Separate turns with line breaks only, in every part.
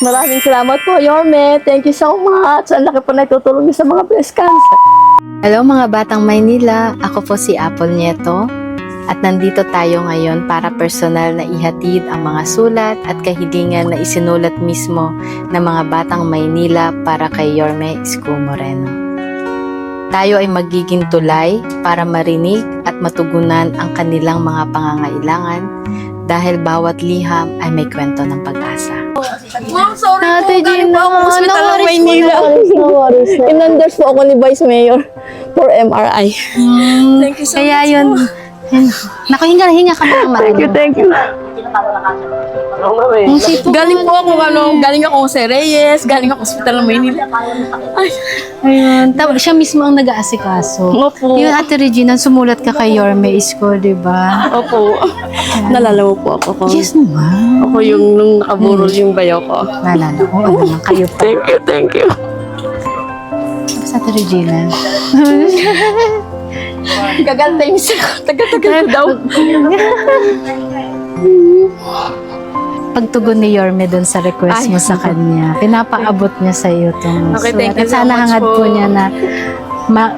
Maraming salamat po, Yorme. Thank you so much. Ang laki po na itutulong niyo sa mga breast cancer.
Hello mga batang Maynila, ako po si Apple Nieto at nandito tayo ngayon para personal na ihatid ang mga sulat at kahilingan na isinulat mismo ng mga batang Maynila para kay Yorme Isko Moreno. Tayo ay magiging tulay para marinig at matugunan ang kanilang mga pangangailangan dahil bawat liham ay may kwento ng pag-asa.
Ma'am, sorry
Ate
po. Galing
Gina,
po ako hospital
no
ng
worries po,
Maynila.
no worries.
Inunders po ako ni Vice Mayor for MRI. Thank you so
Kaya
much
yun, naku, hinga ka mga marami.
Thank you. Galing po ako, galing ako sa Reyes, galing ako hospital ng Maynila. Ay,
Ayun, siya mismo ang nag-aasikaso.
Opo.
Yung Ate Regina, sumulat ka kay Yorme Isko, di ba?
opo. Nalala mo po ako.
Yes naman.
Ako yung nung nakaburol yung bayo ko.
Nalala ko, ano naman, kayo pa.
Thank you.
Tapos Ate Regina.
Gagantay mo siya. Tagal-tagal ko daw.
Pagtugon ni Yorme dun sa request mo sa kanya, pinapaabot niya sa iyo itong
Okay, thank
sulat.
you
At
so
sana
much
hangad
po.
po niya na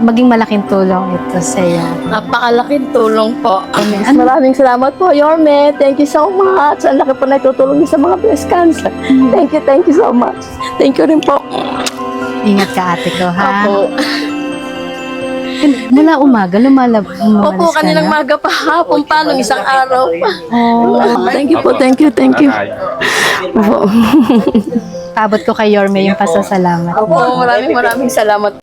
maging malaking tulong ito sa iyo.
Napakalaking tulong po. Maraming salamat po, Yorme. Thank you so much. Ang laki po na itutulong niyo sa mga breast cancer. Thank you so much. Thank you rin po.
Ingat ka ate ko, ha?
Opo.
Mula umaga, lumalis
Opo,
ka
kanilang
na?
maga pa hapon pa, nung isang araw pa.
Oh,
Thank you po, thank you. Opo.
paabot ko kay Yorme yung pasasalamat.
Opo, maraming salamat.